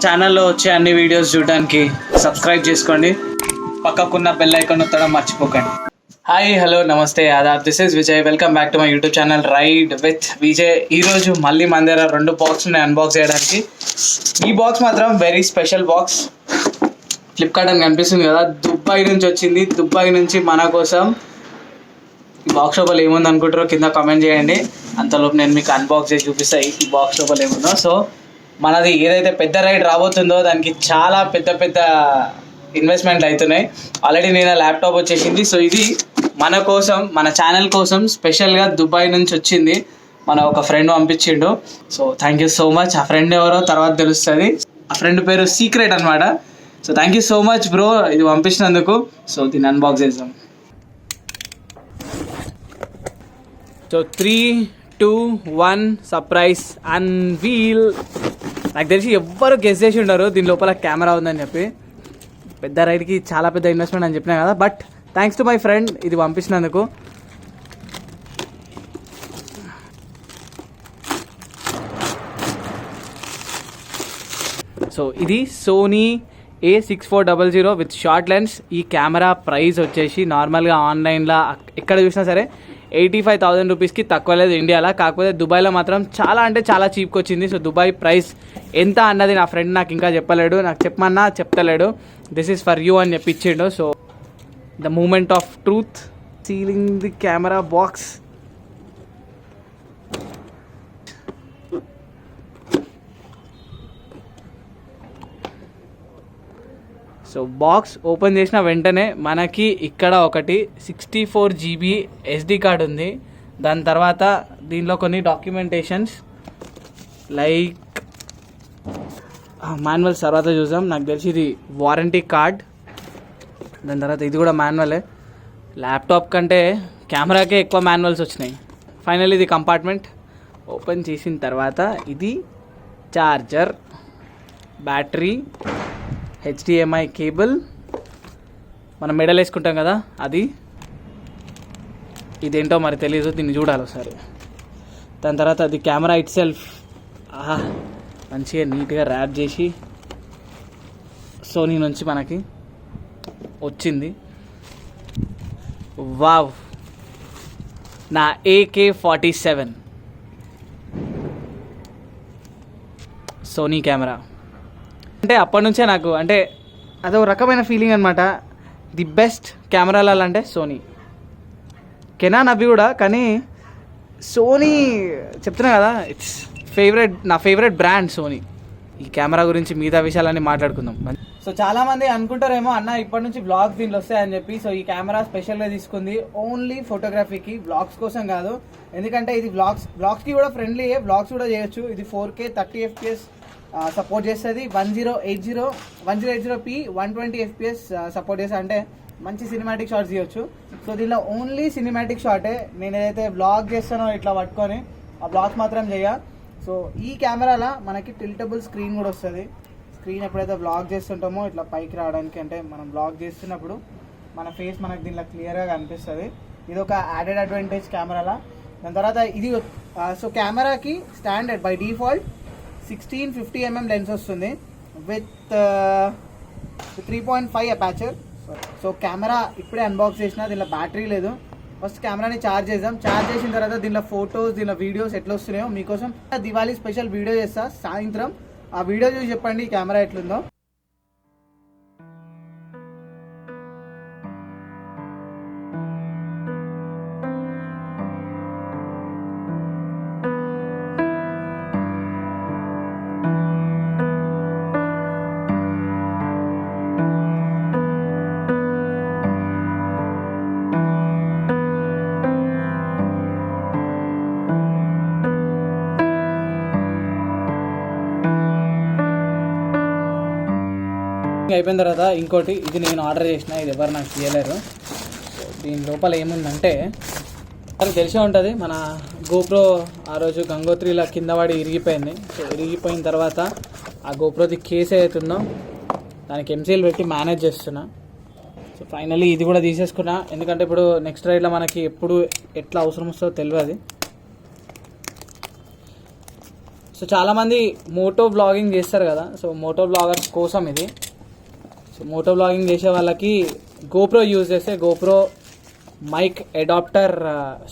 ఛానల్లో వచ్చే అన్ని వీడియోస్ చూడడానికి సబ్స్క్రైబ్ చేసుకోండి, పక్కకున్న బెల్ ఐకాన్ నొక్కడం మర్చిపోకండి. హాయ్, హలో, నమస్తే, ఆదాబ్. This is Vijay. Welcome back to my YouTube channel ride with Vijay. ఈరోజు మళ్ళీ మన దగ్గర 2 బాక్స్ని అన్బాక్స్ చేయడానికి. ఈ బాక్స్ మాత్రం వెరీ స్పెషల్ బాక్స్. ఫ్లిప్కార్ట్ అని కనిపిస్తుంది కదా, దుబాయ్ నుంచి వచ్చింది. దుబాయ్ నుంచి మన కోసం. ఈ బాక్స్ లోపల ఏముంది అనుకుంటారో కింద కామెంట్ చేయండి. అంతలోపు నేను మీకు అన్బాక్స్ చేసి చూపిస్తాయి ఈ బాక్స్ లోపల ఏముందో. సో మనది ఏదైతే పెద్ద రైడ్ రాబోతుందో దానికి చాలా పెద్ద ఇన్వెస్ట్మెంట్లు అవుతున్నాయి. ఆల్రెడీ నేను ల్యాప్టాప్ వచ్చేసింది. సో ఇది మన కోసం, మన ఛానల్ కోసం స్పెషల్గా దుబాయ్ నుంచి వచ్చింది. మన ఒక ఫ్రెండ్ పంపించిండు. So thank you so much. ఆ ఫ్రెండ్ ఎవరో తర్వాత తెలుస్తుంది. ఆ ఫ్రెండ్ పేరు సీక్రెట్ అనమాట. So thank you so much bro ఇది పంపించినందుకు. సో దీన్ని అన్బాక్స్ చేద్దాం. So 3, 2, 1 surprise unveil. నాకు తెలిసి ఎవ్వరు గెస్ చేసి ఉండరు దీని లోపల కెమెరా ఉందని చెప్పి. పెద్ద రైడ్కి చాలా పెద్ద ఇన్వెస్ట్మెంట్ అని చెప్పినా కదా, but thanks to my friend ఇది పంపించినందుకు. సో ఇది Sony A6400 with short lens. ఈ కెమెరా ప్రైస్ వచ్చేసి నార్మల్గా ఆన్లైన్లో ఎక్కడ చూసినా సరే 85,000 రూపీస్కి తక్కువ లేదు ఇండియాలో. కాకపోతే దుబాయ్లో మాత్రం చాలా అంటే చాలా చీప్కి వచ్చింది. సో దుబాయ్ ప్రైస్ ఎంత అన్నది నా ఫ్రెండ్ నాకు ఇంకా చెప్పలేడు. నాకు చెప్పమన్నా చెప్తలేడు. దిస్ ఈస్ ఫర్ యూ అని చెప్పి ఇచ్చిండు. So the moment of truth, sealing the camera box. So box open చేసిన వెంటనే మనకి ఇక్కడ ఒకటి 64 GB SD కార్డ్ ఉంది. దాని తర్వాత దీనిలో కొన్ని డాక్యుమెంటేషన్స్ లైక్ మాన్యువల్స్ తర్వాత చూసాం. నాకు తెలిసి ఇది వారంటీ కార్డ్. దాని తర్వాత ఇది కూడా మాన్యువలే. ల్యాప్టాప్ కంటే కెమెరాకే ఎక్కువ మాన్యువల్స్ వచ్చినాయి. ఫైనల్ ఇది కంపార్ట్మెంట్ ఓపెన్ చేసిన తర్వాత ఇది చార్జర్, బ్యాటరీ, HDMI కేబుల్, మనం మెడల్ వేసుకుంటాం కదా అది. ఇదేంటో మరి తెలీదు, దీన్ని చూడాలి ఒకసారి. దాని తర్వాత అది కెమెరా ఇట్ సెల్ఫ్ మంచిగా నీట్గా ర్యాప్ చేసి సోనీ నుంచి మనకి వచ్చింది. వావ్, నా AK-47 సోనీ కెమెరా అంటే అప్పటి నుంచే నాకు అంటే అదొక రకమైన ఫీలింగ్ అనమాట. ది బెస్ట్ కెమెరాలు అంటే సోనీ. కెనాన్ అవి కూడా, కానీ సోనీ చెప్తున్నా కదా ఇట్స్ ఫేవరెట్, నా ఫేవరెట్ బ్రాండ్ సోనీ. ఈ కెమెరా గురించి మిగతా విషయాలన్నీ మాట్లాడుకుందాం. సో చాలామంది అనుకుంటారేమో అన్న ఇప్పటి నుంచి వ్లాగ్స్ దీనిలో వస్తాయని చెప్పి. సో ఈ కెమెరా స్పెషల్గా తీసుకుంది ఓన్లీ ఫోటోగ్రఫీకి, వ్లాగ్స్ కోసం కాదు. ఎందుకంటే ఇది వ్లాగ్స్కి కూడా ఫ్రెండ్లీ, వ్లాగ్స్ కూడా చేయొచ్చు. ఇది 4K 30 FPS సపోర్ట్ చేస్తుంది. 1080p 120 FPS సపోర్ట్ చేస్తుంది. అంటే మంచి సినిమాటిక్ షాట్స్ తీయొచ్చు. సో దీనిలో ఓన్లీ సినిమాటిక్ షాటే. నేను ఏదైతే వ్లాగ్ చేస్తానో ఇట్లా పట్టుకొని ఆ వ్లాగ్స్ మాత్రం చేయ. సో ఈ కెమెరాలో మనకి టిల్టబుల్ స్క్రీన్ కూడా వస్తుంది. స్క్రీన్ ఎప్పుడైతే వ్లాగ్ చేస్తుంటామో ఇట్లా పైకి రావడానికి, అంటే మనం వ్లాగ్ చేస్తున్నప్పుడు మన ఫేస్ మనకు దీనిలో క్లియర్గా కనిపిస్తుంది. ఇది ఒక యాడెడ్ అడ్వాంటేజ్ కెమెరాలో. దాని తర్వాత ఇది సో కెమెరాకి standard by default 1650mm lens వస్తుంది విత్ 3.5 అపాచర్. సో కెమెరా ఇప్పుడే అన్బాక్స్ చేసిన, దీనిలో బ్యాటరీ లేదు. ఫస్ట్ కెమెరాని ఛార్జ్ చేద్దాం. ఛార్జ్ చేసిన తర్వాత దీనిలో ఫొటోస్, దీనిలో వీడియోస్ ఎట్లా వస్తున్నాయో మీకోసం దివాళీ స్పెషల్ వీడియో చేస్తా సాయంత్రం. ఆ వీడియో చూసి చెప్పండి ఈ కెమెరా ఎట్లుందో. అయిపోయిన తర్వాత ఇంకోటి, ఇది నేను ఆర్డర్ చేసిన, ఇది ఎవరు నాకు చేయలేరు. దీని లోపల ఏముందంటే మనకు తెలిసే ఉంటుంది, మన గోప్రో ఆ రోజు గంగోత్రిలో కింద పడి ఇరిగిపోయింది. సో ఇరిగిపోయిన తర్వాత ఆ గోప్రోది కేసు అవుతుందో దానికి MCL పెట్టి మేనేజ్ చేస్తున్నా. సో ఫైనల్లీ ఇది కూడా తీసేసుకున్నా. ఎందుకంటే ఇప్పుడు నెక్స్ట్ రైడ్లో మనకి ఎప్పుడు ఎట్లా అవసరం వస్తుందో తెలియదు. సో చాలామంది మోటో బ్లాగింగ్ చేస్తారు కదా, సో మోటో బ్లాగర్స్ కోసం ఇది. సో మోటో బ్లాగింగ్ చేసే వాళ్ళకి గోప్రో యూజ్ చేస్తే గోప్రో మైక్ అడాప్టర్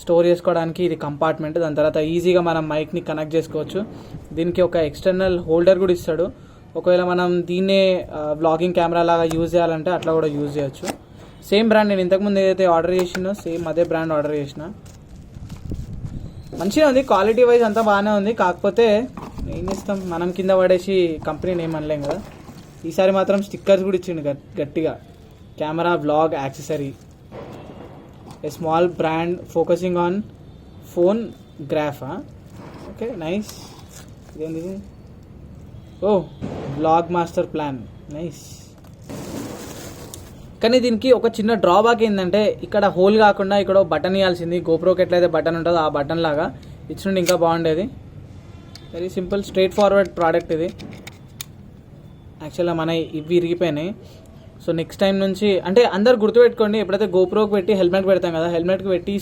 స్టోర్ చేసుకోవడానికి ఇది కంపార్ట్మెంట్. దాని తర్వాత ఈజీగా మనం మైక్ని కనెక్ట్ చేసుకోవచ్చు. దీనికి ఒక ఎక్స్టర్నల్ హోల్డర్ కూడా ఇస్తాడు. ఒకవేళ మనం దీన్నే బ్లాగింగ్ కెమెరా లాగా యూజ్ చేయాలంటే అట్లా కూడా యూజ్ చేయొచ్చు. సేమ్ బ్రాండ్ నేను ఇంతకుముందు ఏదైతే ఆర్డర్ చేసినో సేమ్ అదే బ్రాండ్ ఆర్డర్ చేసిన. మంచిగా ఉంది, క్వాలిటీ వైజ్ అంతా బాగానే ఉంది. కాకపోతే ఏం చేస్తాం, మనం కింద పడేసి కంపెనీని ఏం అనలేం కదా. ఈసారి మాత్రం స్టిక్కర్స్ కూడా ఇచ్చిండు గట్టిగా. Camera blog accessory, a small brand focusing on phone graph. Okay nice. ఇదేంటి? ఓ బ్లాగ్ మాస్టర్ ప్లాన్, నైస్. కానీ దీనికి ఒక చిన్న డ్రాబ్యాక్ ఏంటంటే ఇక్కడ హోల్ కాకుండా ఇక్కడ బటన్ ఇవ్వాల్సింది. గోప్రోకి ఎట్లయితే బటన్ ఉంటుందో ఆ బటన్ లాగా ఇచ్చిండి ఇంకా బాగుండేది. Very simple straight forward product ఇది. యాక్చువల్గా మన ఇవి ఇరిగిపోయినాయి. సో నెక్స్ట్ టైం నుంచి అంటే అందరు గుర్తుపెట్టుకోండి, ఎప్పుడైతే గోప్రోకి పెట్టి హెల్మెట్ పెడతాం కదా, హెల్మెట్కి పెట్టి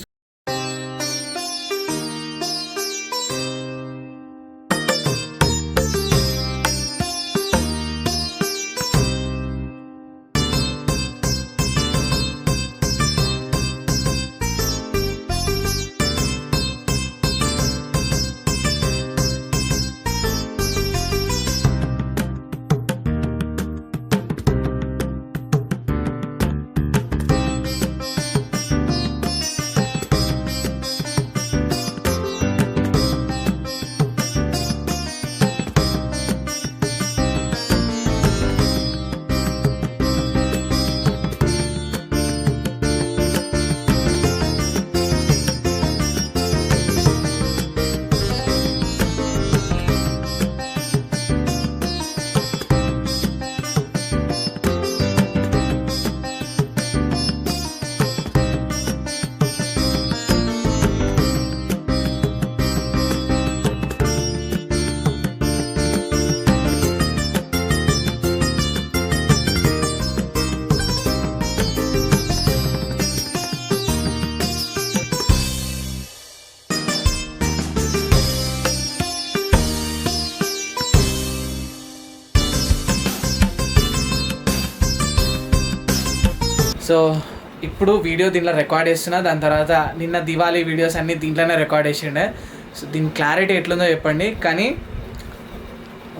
సో ఇప్పుడు వీడియో దీంట్లో రికార్డ్ చేస్తున్నా. దాని తర్వాత నిన్న దివాళీ వీడియోస్ అన్నీ దీంట్లోనే రికార్డ్ చేసిండే. సో దీని క్లారిటీ ఎట్లుందో చెప్పండి. కానీ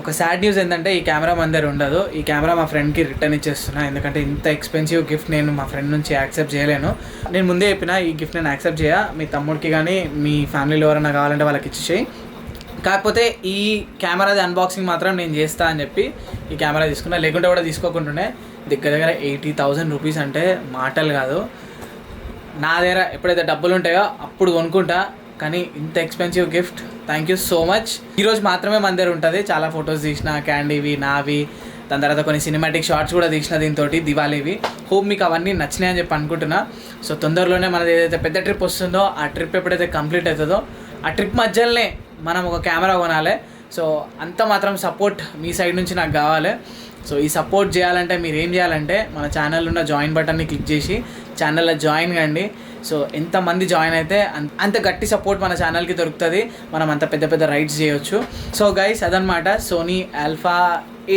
ఒక సాడ్ న్యూస్ ఏంటంటే ఈ కెమెరా మన దగ్గర ఉండదు. ఈ కెమెరా మా ఫ్రెండ్కి రిటర్న్ ఇచ్చేస్తున్నా. ఎందుకంటే ఇంత ఎక్స్పెన్సివ్ గిఫ్ట్ నేను మా ఫ్రెండ్ నుంచి యాక్సెప్ట్ చేయలేను. నేను ముందే చెప్పిన ఈ గిఫ్ట్ నేను యాక్సెప్ట్ చేయ, మీ తమ్ముడికి కానీ మీ ఫ్యామిలీలో ఎవరైనా కావాలంటే వాళ్ళకి ఇచ్చేసేయి. కాకపోతే ఈ కెమెరాది అన్బాక్సింగ్ మాత్రం నేను చేస్తా అని చెప్పి ఈ కెమెరా తీసుకున్నా. లేకుంటే కూడా తీసుకోకుండానే దగ్గర 80,000 రూపీస్ అంటే మాటలు కాదు. నా దగ్గర ఎప్పుడైతే డబ్బులు ఉంటాయో అప్పుడు కొనుక్కుంటా. కానీ ఇంత expensive gift, thank you so much. ఈరోజు మాత్రమే మన దగ్గర ఉంటుంది. చాలా ఫొటోస్ తీసిన, క్యాండీవి, నావి, దాని తర్వాత కొన్ని సినిమాటిక్ షార్ట్స్ కూడా తీసిన దీంతో దివాళీవి. హోప్ మీకు అవన్నీ నచ్చినాయి అని చెప్పి అనుకుంటున్నా. సో తొందరలోనే మనది ఏదైతే పెద్ద ట్రిప్ వస్తుందో ఆ ట్రిప్ ఎప్పుడైతే కంప్లీట్ అవుతుందో ఆ ట్రిప్ మధ్యలోనే మనం ఒక కెమెరా కొనాలి. సో అంత మాత్రం సపోర్ట్ మీ సైడ్ నుంచి నాకు కావాలి. సో ఈ సపోర్ట్ చేయాలంటే మీరు ఏం చేయాలంటే మన ఛానల్లో ఉన్న జాయిన్ బటన్ని క్లిక్ చేసి ఛానల్లో జాయిన్ కండి. సో ఎంతమంది జాయిన్ అయితే అంత గట్టి సపోర్ట్ మన ఛానల్కి దొరుకుతుంది. మనం అంత పెద్ద పెద్ద రైడ్స్ చేయొచ్చు. సో గైస్ అదనమాట Sony Alpha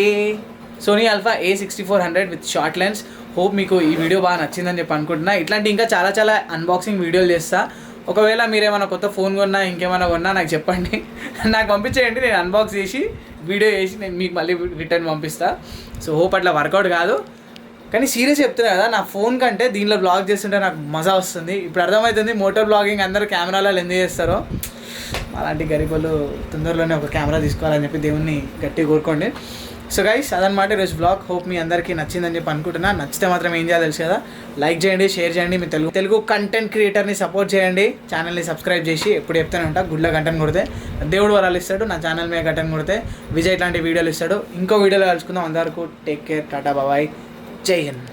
A6400 with short lens. Hope మీకు ఈ వీడియో బాగా నచ్చిందని చెప్పి అనుకుంటున్నా. ఇట్లాంటి ఇంకా చాలా చాలా అన్బాక్సింగ్ వీడియోలు చేస్తా. ఒకవేళ మీరేమైనా కొత్త ఫోన్ కొన్నా ఇంకేమైనా కొన్నా నాకు చెప్పండి, నాకు పంపించేయండి. నేను అన్బాక్స్ చేసి వీడియో చేసి నేను మీకు మళ్ళీ రిటర్న్ పంపిస్తా. సో హోప్ అట్లా వర్కౌట్ కాదు. కానీ సీరియస్ చెప్తున్నా కదా, నా ఫోన్ కంటే దీనిలో బ్లాగ్ చేస్తుంటే నాకు మజా వస్తుంది. ఇప్పుడు అర్థమవుతుంది మోటార్ బ్లాగింగ్ అందరూ కెమెరాలలో ఎందుకు చేస్తారో. అలాంటి గరీబులు తొందరలోనే ఒక కెమెరా తీసుకోవాలని చెప్పి దేవుణ్ణి గట్టిగా కోరుకోండి. సో గైస్ అదనమాట ఈరోజు బ్లాగ్. హోప్ మీ అందరికీ నచ్చిందని చెప్పి అనుకుంటున్నా. నచ్చితే మాత్రం ఏం చేయాలి తెలుసు కదా, లైక్ చేయండి, షేర్ చేయండి, మీ తెలుగు కంటెంట్ క్రియేటర్ని సపోర్ట్ చేయండి. ఛానల్ని సబ్స్క్రైబ్ చేసి ఎప్పుడు చెప్తూనే ఉంటా, గుడ్లో గంటను కొడితే దేవుడు వరాలు ఇస్తాడు. నా ఛానల్ మీద గంటను కొడితే విజయ్ ఇట్లాంటి వీడియోలు ఇస్తాడు. ఇంకో వీడియోలో కలుసుకుందాం. అందరికీ టేక్ కేర్, టాటా బాబాయ్, జై హింద్.